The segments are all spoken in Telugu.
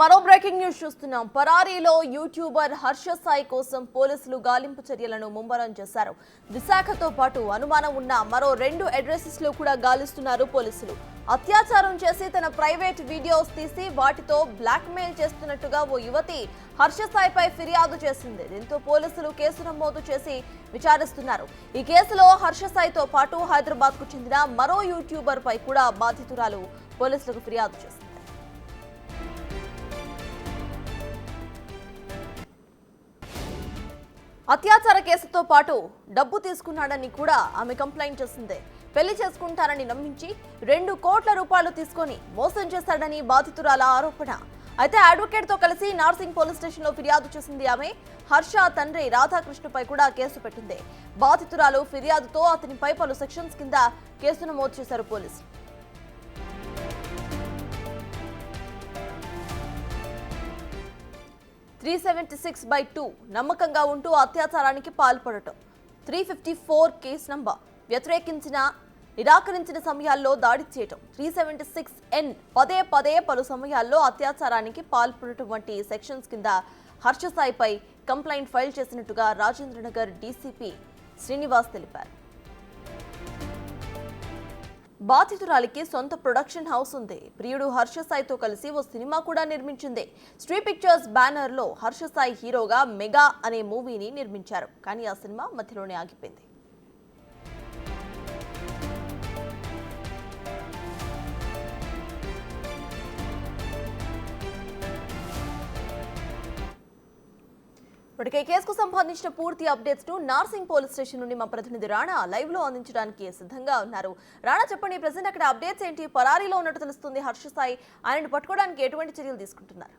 మరో బ్రేకింగ్ న్యూస్ చూస్తున్నాం. పరారీలో యూట్యూబర్ హర్ష సాయి కోసం పోలీసులు గాలింపు చర్యలను ముమ్మరం చేశారు. విశాఖతో పాటు అనుమానం ఉన్న మరో 2 అడ్రసెస్ లో కూడా గాలిస్తున్నారు పోలీసులు. అత్యాచారం చేసి తన ప్రైవేట్ వీడియోస్ తీసి వాటితో బ్లాక్ మెయిల్ చేస్తున్నట్టుగా ఓ యువతి హర్ష సాయిపై ఫిర్యాదు చేసింది. దీంతో పోలీసులు కేసు నమోదు చేసి విచారిస్తున్నారు. ఈ కేసులో హర్ష సాయితో పాటు హైదరాబాద్ కు చెందిన మరో యూట్యూబర్ పై కూడా బాధితురాలు పోలీసులకు ఫిర్యాదు చేసింది. అత్యాచార కేసుతో పాటు డబ్బు తీసుకున్నాడని కూడా ఆమె కంప్లైంట్ చేసింది. పెళ్లి చేసుకుంటారని నమ్మించి 2 కోట్ల రూపాయలు తీసుకొని మోసం చేశాడని బాధితురాల ఆరోపణ. అయితే అడ్వకేట్ తో కలిసి నార్సింగ్ పోలీస్ స్టేషన్ లో ఫిర్యాదు చేసింది ఆమె. హర్ష తండ్రి రాధాకృష్ణపై కూడా కేసు పెట్టింది. బాధితురాలు ఫిర్యాదుతో అతనిపై పలు సెక్షన్స్ కింద కేసు నమోదు చేశారు పోలీసులు. (376/2) నమ్మకంగా ఉంటూ అత్యాచారానికి పాల్పడటం. 354 కేసు నంబర్ నిరాకరించిన సమయాల్లో దాడి చేయటం. 376N పదే పలు సమయాల్లో అత్యాచారానికి పాల్పడటం వంటి సెక్షన్స్ కింద హర్ష సాయిపై కంప్లైంట్ ఫైల్ చేసినట్టుగా రాజేంద్రనగర్ డీసీపీ శ్రీనివాస్ తెలిపారు. బాధితురాలికి సొంత ప్రొడక్షన్ హౌస్ ఉంది. ప్రియుడు హర్ష సాయితో కలిసి ఓ సినిమా కూడా నిర్మించింది. శ్రీ పిక్చర్స్ బ్యానర్ లో హర్ష సాయి హీరోగా మెగా అనే మూవీని నిర్మించారు. కానీ ఆ సినిమా మధ్యలోనే ఆగిపోయింది. ఇప్పటికే కేసుకు సంబంధించిన పూర్తి అప్డేట్స్ ను నార్సింగ్ పోలీస్ స్టేషన్ నుండి మా ప్రతినిధి రాణా లైవ్ లో అందించడానికి సిద్ధంగా ఉన్నారు. రాణా, చెప్పండి, ప్రెసెంట్ అక్కడ అప్డేట్స్ ఏంటి? పరారీలో ఉన్నట్టు తెలుస్తుంది హర్ష సాయి. ఆయనను పట్టుకోవడానికి ఎటువంటి చర్యలు తీసుకుంటున్నారు?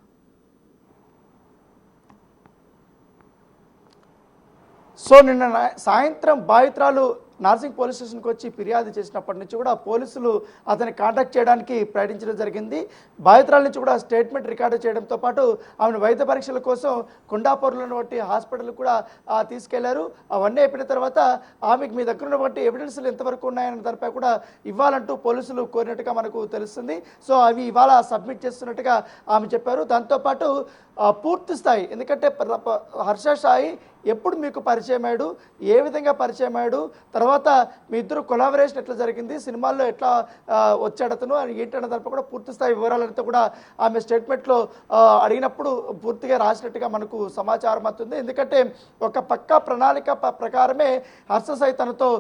సో నిన్న సాయంత్రం బాధితురాలు నార్సింగ్ పోలీస్ స్టేషన్కి వచ్చి ఫిర్యాదు చేసినప్పటి నుంచి కూడా పోలీసులు అతన్ని కాంటాక్ట్ చేయడానికి ప్రయత్నించడం జరిగింది. బాధితురాల నుంచి కూడా స్టేట్మెంట్ రికార్డు చేయడంతో పాటు ఆమెను వైద్య పరీక్షల కోసం కొండాపూర్లో ఉన్నటువంటి హాస్పిటల్ కూడా తీసుకెళ్లారు. అవన్నీ అయిపోయిన తర్వాత ఆమెకు మీ దగ్గర ఉన్నటువంటి ఎవిడెన్స్లు ఎంతవరకు ఉన్నాయన్న దానిపై కూడా ఇవ్వాలంటూ పోలీసులు కోరినట్టుగా మనకు తెలుస్తుంది. సో అవి ఇవాళ సబ్మిట్ చేస్తున్నట్టుగా ఆమె చెప్పారు. దాంతోపాటు పూర్తి స్థాయి, ఎందుకంటే హర్ష సాయి ఎప్పుడు మీకు పరిచయం అయ్యాడు, ఏ విధంగా పరిచయం అయ్యాడు, తర్వాత మీ ఇద్దరు కొలాబరేషన్ ఎట్లా జరిగింది, సినిమాల్లో ఎట్లా వచ్చాడు అతను అని ఏంటన్న దానిపై కూడా పూర్తి స్థాయి వివరాలంతా కూడా ఆమె స్టేట్మెంట్లో అడిగినప్పుడు పూర్తిగా రాసినట్టుగా మనకు సమాచారం అవుతుంది. ఎందుకంటే ఒక పక్కా ప్రణాళిక ప్రకారమే హర్ష సాయి తనతో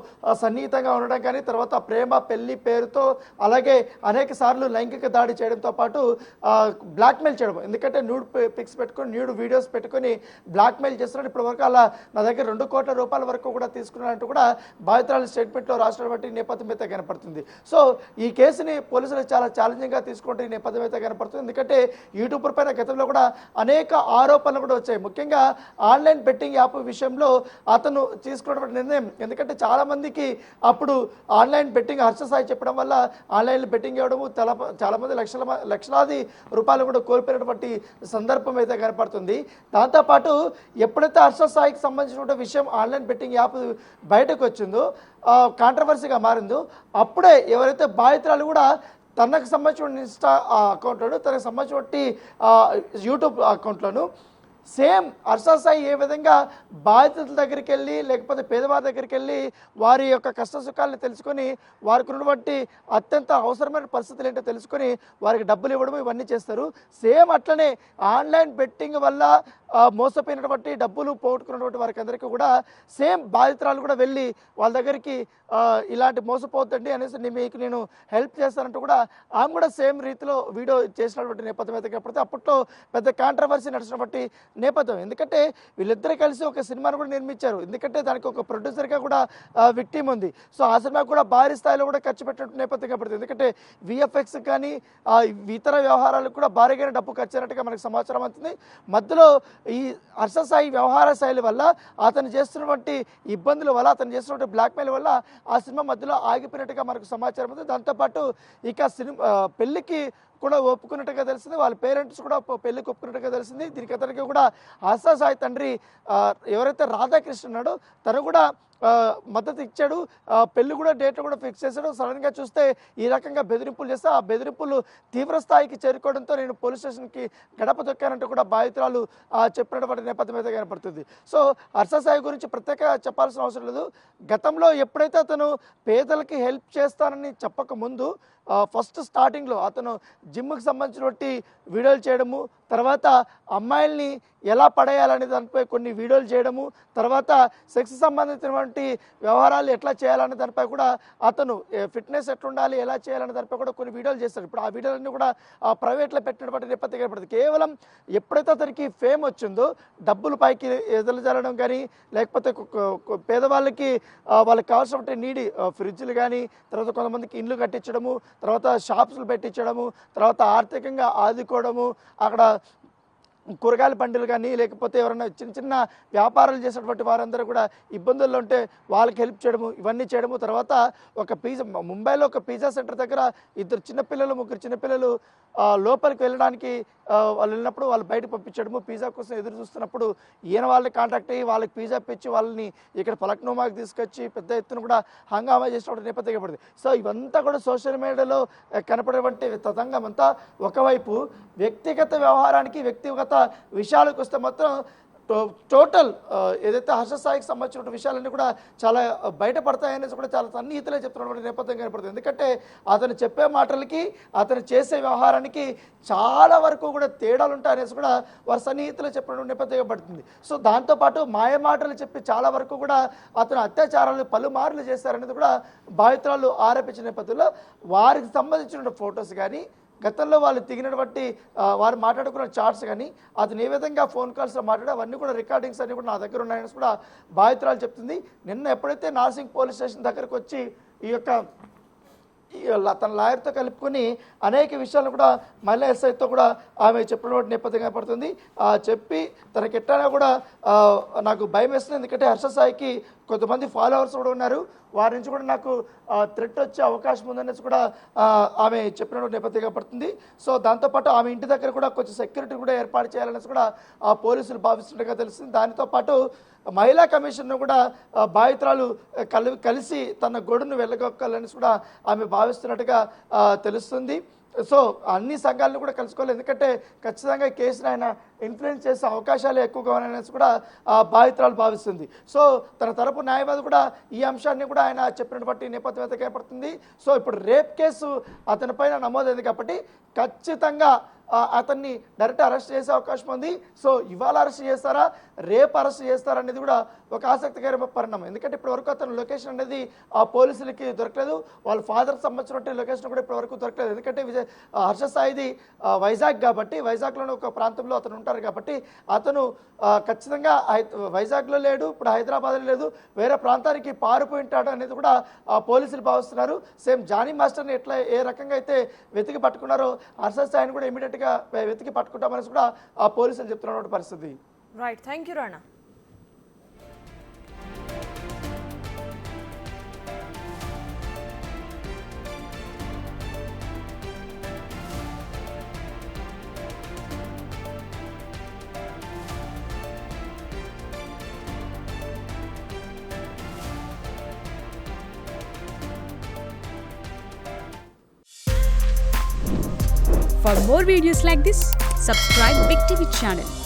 సన్నిహితంగా ఉండడం కానీ, తర్వాత ప్రేమ పెళ్లి పేరుతో అలాగే అనేక సార్లు లైంగిక దాడి చేయడంతో పాటు బ్లాక్మెయిల్ చేయడం. ఎందుకంటే న్యూడ్ పిక్స్ పెట్టుకొని న్యూడ్ వీడియోస్ పెట్టుకొని బ్లాక్మెయిల్ చేస్తున్నాడు. ఇప్పటివరకు అలా నా దగ్గర 2 కోట్ల రూపాయల వరకు కూడా తీసుకున్నారంటూ కూడా బాధితురాలు స్టేట్మెంట్లో రాసినటువంటి నేపథ్యం అయితే కనపడుతుంది. సో ఈ కేసుని పోలీసులు చాలా ఛాలెంజింగ్గా తీసుకుంటే ఈ నేపథ్యం అయితే కనపడుతుంది. ఎందుకంటే యూట్యూబర్ పైన గతంలో కూడా అనేక ఆరోపణలు కూడా వచ్చాయి. ముఖ్యంగా ఆన్లైన్ బెట్టింగ్ యాప్ విషయంలో అతను తీసుకున్నటువంటి నిర్ణయం, ఎందుకంటే చాలామందికి అప్పుడు ఆన్లైన్ బెట్టింగ్ హర్ష సాయి చెప్పడం వల్ల ఆన్లైన్లో బెట్టింగ్ ఇవ్వడము చాలామంది లక్షలాది రూపాయలు కూడా కోల్పోయినటువంటి సందర్భం అయితే కనపడుతుంది. దాంతోపాటు ఎప్పుడైతే హర్ష సాయికి సంబంధించిన విషయం ఆన్లైన్ బెట్టింగ్ యాప్ బయటకు వచ్చిందో, కాంట్రవర్సీగా మారిందో, అప్పుడే ఎవరైతే బాధితురాలు కూడా తనకు సంబంధించిన ఇన్స్టా అకౌంట్లను, తనకు సంబంధించిన యూట్యూబ్ అకౌంట్లను సేమ్ హర్ష సాయి ఏ విధంగా బాధితుల దగ్గరికి వెళ్ళి లేకపోతే పేదవారి దగ్గరికి వెళ్ళి వారి యొక్క కష్ట సుఖాలను తెలుసుకొని వారికి ఉన్నటువంటి అత్యంత అవసరమైన పరిస్థితులు ఏంటో తెలుసుకొని వారికి డబ్బులు ఇవ్వడం ఇవన్నీ చేస్తారు. సేమ్ అట్లనే ఆన్లైన్ బెట్టింగ్ వల్ల మోసపోయినటువంటి డబ్బులు పోగొట్టుకున్నటువంటి వారికి అందరికీ కూడా సేమ్ బాధితురాలు కూడా వెళ్ళి వాళ్ళ దగ్గరికి ఇలాంటి మోసపోద్దండి అనేసి మీకు నేను హెల్ప్ చేస్తానంటూ కూడా ఆమె కూడా సేమ్ రీతిలో వీడియో చేసినటువంటి నేపథ్యం అయితే కనపడితే అప్పట్లో పెద్ద కాంట్రవర్సీ నడిచినటువంటి నేపథ్యం. ఎందుకంటే వీళ్ళిద్దరూ కలిసి ఒక సినిమాను కూడా నిర్మించారు. ఎందుకంటే దానికి ఒక ప్రొడ్యూసర్గా కూడా విక్టిమ్ ఉంది. సో ఆ సినిమాకు కూడా భారీ స్థాయిలో కూడా ఖర్చు పెట్టినట్టు నేపథ్యం కనపడుతుంది. ఎందుకంటే విఎఫ్ఎక్స్ కానీ ఇతర వ్యవహారాలకు కూడా భారీగా డబ్బు ఖర్చు అయినట్టుగా మనకు సమాచారం అవుతుంది. మధ్యలో ఈ హర్ష సాయి వ్యవహార శైలి వల్ల, అతను చేస్తున్నటువంటి ఇబ్బందుల వల్ల, అతను చేస్తున్నటువంటి బ్లాక్మెయిల్ వల్ల ఆ సినిమా మధ్యలో ఆగిపోయినట్టుగా మనకు సమాచారం ఉంది. దాంతోపాటు ఇక పెళ్లికి కూడా ఒప్పుకున్నట్టుగా తెలిసింది, వాళ్ళ పేరెంట్స్ కూడా పెళ్లికి ఒప్పుకున్నట్టుగా తెలిసింది. దీనికి అతనికి కూడా హర్ష సాయి తండ్రి ఎవరైతే రాధాకృష్ణ ఉన్నాడో తను కూడా మద్దతు ఇచ్చాడు. పెళ్లి కూడా డేట్ కూడా ఫిక్స్ చేశాడు. సడన్గా చూస్తే ఈ రకంగా బెదిరింపులు చేస్తే ఆ బెదిరింపులు తీవ్ర స్థాయికి చేరుకోవడంతో నేను పోలీస్ స్టేషన్కి గడప తొక్కానంటూ కూడా బాధితురాలు చెప్పినటువంటి నేపథ్యం అయితే కనపడుతుంది. సో హర్ష సాయి గురించి ప్రత్యేక చెప్పాల్సిన అవసరం లేదు. గతంలో ఎప్పుడైతే అతను పేదలకి హెల్ప్ చేస్తానని చెప్పకముందు ఫస్ట్ స్టార్టింగ్లో అతను జిమ్కి సంబంధించినటువంటి వీడియోలు చేయడము, తర్వాత అమ్మాయిల్ని ఎలా పడేయాలనే దానిపై కొన్ని వీడియోలు చేయడము, తర్వాత సెక్స్ సంబంధించినటువంటి వ్యవహారాలు ఎట్లా చేయాలనే దానిపై కూడా అతను ఫిట్నెస్ ఎట్లుండాలి ఎలా చేయాలనే దానిపై కూడా కొన్ని వీడియోలు చేస్తాడు. ఇప్పుడు ఆ వీడియోలన్నీ కూడా ప్రైవేట్లో పెట్టినటువంటి నేపథ్యం ఏర్పడుతుంది. కేవలం ఎప్పుడైతే అతనికి ఫేమ్ వచ్చిందో డబ్బులు పైకి ఎదలజల్లడం కానీ, లేకపోతే పేదవాళ్ళకి వాళ్ళకి కావాల్సినటువంటి నీడి ఫ్రిడ్జ్లు కానీ, తర్వాత కొంతమందికి ఇండ్లు కట్టించడము, తర్వాత షాప్స్లు పెట్టించడము, తర్వాత ఆర్థికంగా ఆదుకోవడము, అక్కడ కూరగాయల బండిలు కానీ లేకపోతే ఎవరైనా చిన్న చిన్న వ్యాపారాలు చేసేటువంటి వారందరూ కూడా ఇబ్బందుల్లో ఉంటే వాళ్ళకి హెల్ప్ చేయడము, ఇవన్నీ చేయడము. తర్వాత ఒక ముంబైలో ఒక పిజ్జా సెంటర్ దగ్గర ముగ్గురు చిన్నపిల్లలు లోపలికి వెళ్ళడానికి వాళ్ళు వెళ్ళినప్పుడు వాళ్ళు బయటకు పంపించడము, పిజ్జా కోసం ఎదురు చూస్తున్నప్పుడు ఈయన వాళ్ళని కాంటాక్ట్ అయ్యి వాళ్ళకి పిజ్జా పిచ్చి వాళ్ళని ఇక్కడ ఫలక్నుమాకి తీసుకొచ్చి పెద్ద ఎత్తున కూడా హంగామా చేసినటువంటి నేపథ్యం పడుతుంది. సో ఇవంతా కూడా సోషల్ మీడియాలో కనపడేటువంటి తతంగం అంతా ఒకవైపు వ్యక్తిగత వ్యవహారానికి వ్యక్తిగత విషయాలకు వస్తే మాత్రం టోటల్ ఏదైతే హర్ష సాయికి సంబంధించిన విషయాలన్నీ కూడా చాలా బయటపడతాయనేసి కూడా చాలా సన్నిహితులే చెప్తున్నటువంటి నేపథ్యం కనపడుతుంది. ఎందుకంటే అతను చెప్పే మాటలకి అతను చేసే వ్యవహారానికి చాలా వరకు కూడా తేడాలు ఉంటాయనేసి కూడా వారి సన్నిహితులు చెప్పినటువంటి నేపథ్యం పడుతుంది. సో దాంతోపాటు మాయ మాటలు చెప్పి చాలా వరకు కూడా అతను అత్యాచారాలు పలుమార్లు చేశారనేది కూడా బాధితురాలు ఆరోపించిన నేపథ్యంలో వారికి సంబంధించిన ఫొటోస్ కానీ, గతంలో వాళ్ళు దిగినటువంటి వారు మాట్లాడుకున్న చాట్స్ కానీ, అతను ఏ విధంగా ఫోన్ కాల్స్లో మాట్లాడి అవన్నీ కూడా రికార్డింగ్స్ అన్నీ కూడా నా దగ్గర ఉన్నాయని కూడా బాధితురాలు చెప్తుంది. నిన్న ఎప్పుడైతే నార్సింగ్ పోలీస్ స్టేషన్ దగ్గరకు వచ్చి ఈ యొక్క తన లాయర్తో కలుపుకొని అనేక విషయాలు కూడా మహిళా ఎస్ఐతో కూడా ఆమె చెప్పినటువంటి నేపథ్యం కనపడుతుంది. చెప్పి తనకి ఎట్లా కూడా నాకు భయం వేస్తుంది, ఎందుకంటే హర్ష సాయికి కొంతమంది ఫాలోవర్స్ కూడా ఉన్నారు, వారి నుంచి కూడా నాకు థ్రెట్ వచ్చే అవకాశం ఉందనేసి కూడా ఆమె చెప్పినటువంటి నేపథ్యం కనపడుతుంది. సో దాంతోపాటు ఆమె ఇంటి దగ్గర కూడా కొంచెం సెక్యూరిటీ కూడా ఏర్పాటు చేయాలనేసి కూడా ఆ పోలీసులు భావిస్తున్నట్టుగా తెలిసింది. దానితో పాటు మహిళా కమిషన్ను కూడా బాధితురాలు కలిసి తన గొడును వెళ్ళగొక్కాలని కూడా ఆమె భావిస్తున్నట్టుగా తెలుస్తుంది. సో అన్ని సంఘాలను కూడా కలుసుకోవాలి, ఎందుకంటే ఖచ్చితంగా ఈ కేసును ఆయన ఇన్ఫ్లుయెన్స్ చేసే అవకాశాలు ఎక్కువగా ఉన్నాయనేసి కూడా బాధితురాలు భావిస్తుంది. సో తన తరపు న్యాయవాది కూడా ఈ అంశాన్ని కూడా ఆయన చెప్పినటువంటి నేపథ్యం అయితే కనపడుతుంది. సో ఇప్పుడు రేప్ కేసు అతని పైన నమోదైంది కాబట్టి ఖచ్చితంగా అతన్ని డైరెక్ట్ అరెస్ట్ చేసే అవకాశం ఉంది. సో ఇవాళ అరెస్ట్ చేస్తారా, రేపు అరెస్ట్ చేస్తారా అనేది కూడా ఒక ఆసక్తికరమైన పరిణామం. ఎందుకంటే ఇప్పటివరకు అతని లొకేషన్ అనేది ఆ పోలీసులకి దొరకలేదు, వాళ్ళ ఫాదర్కి సంబంధించినటువంటి లొకేషన్ కూడా ఇప్పటివరకు దొరకలేదు. ఎందుకంటే హర్ష సాయిది వైజాగ్ కాబట్టి, వైజాగ్లోని ఒక ప్రాంతంలో అతను ఉంటారు కాబట్టి అతను ఖచ్చితంగా వైజాగ్లో లేడు, ఇప్పుడు హైదరాబాద్లో లేదు, వేరే ప్రాంతానికి పారిపోయి ఉంటాడు అనేది కూడా పోలీసులు భావిస్తున్నారు. సేమ్ జానీ మాస్టర్ని ఏ రకంగా అయితే వెతికి పట్టుకున్నారో హర్ష సాయిని కూడా ఇమీడియట్గా వెతికి పట్టుకుంటామనేసి కూడా ఆ పోలీసులు చెప్తున్నటువంటి పరిస్థితి. Right, thank you Rana. For more videos like this, subscribe Big TV channel.